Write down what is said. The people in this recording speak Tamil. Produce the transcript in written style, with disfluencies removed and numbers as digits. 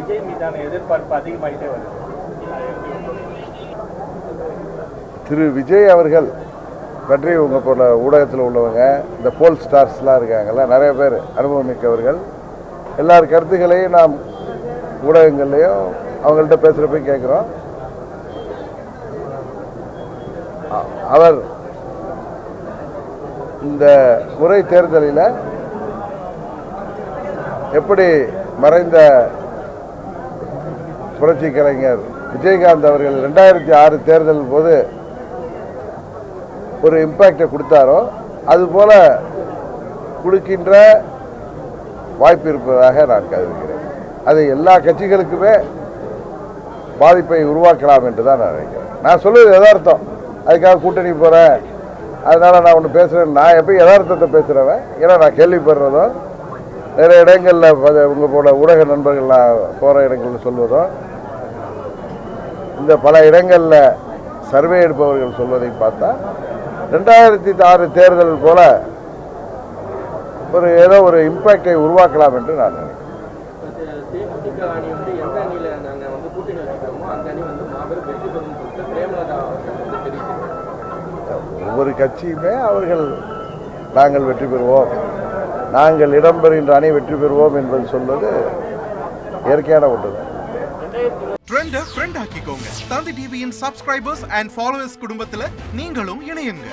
விஜய் மீதான எதிர்பார்ப்பு அதிகமாகிட்டே வருது. திரு விஜய் அவர்கள் பற்றி உங்கள் போல ஊடகத்தில் உள்ளவங்க, இந்த போல் ஸ்டார்ஸ்லாம் இருக்காங்கல்ல, நிறைய பேர் அனுபவம் மிக்கவர்கள், எல்லார் கருத்துக்களையும் நாம் ஊடகங்கள்லையும் அவங்கள்ட்ட பேசுகிறப்ப கேட்குறோம். அவர் இந்த முறை தேர்தலில் எப்படி மறைந்த புரட்சி கலைஞர் விஜயகாந்த் அவர்கள் 2006 தேர்தல் போது ஒரு இம்பேக்டை கொடுத்தாரோ அதுபோல கொடுக்கின்ற வாய்ப்பு இருப்பதாக நான் கருதுகிறேன். அது எல்லா கட்சிகளுக்குமே பாதிப்பை உருவாக்கலாம் என்று தான் நான் நினைக்கிறேன். நான் சொல்லுவது யதார்த்தம். அதுக்காக கூட்டணி போகிறேன், அதனால் நான் ஒன்று பேசுகிறேன். நான் எப்போ யதார்த்தத்தை பேசுகிறவன். ஏன்னா நான் கேள்விப்படுறதும் நிறைய இடங்களில் உங்கள் போல ஊடக நண்பர்கள்லாம் போகிற இடங்களில் சொல்வதும், இந்த பல இடங்களில் சர்வே எடுப்பவர்கள் சொல்வதை பார்த்தா 2006 தேர்தல் போல ஏதோ ஒரு இம்பேக்டை உருவாக்கலாம் என்று நான் நினைக்கிறேன். ஒவ்வொரு கட்சியுமே அவர்கள் நாங்கள் வெற்றி பெறுவோம், நாங்கள் இடம்பெறுகின்ற அணி வெற்றி பெறுவோம் என்பது சொல்வது இயற்கையான ஒன்றுதான். ட்ரெண்டை ஃப்ரெண்ட் ஆக்கிக்கோங்க. தந்தி டிவியின் சப்ஸ்கிரைபர்ஸ் அண்ட் ஃபாலோவர்ஸ் குடும்பத்தில் நீங்களும் இணையுங்க.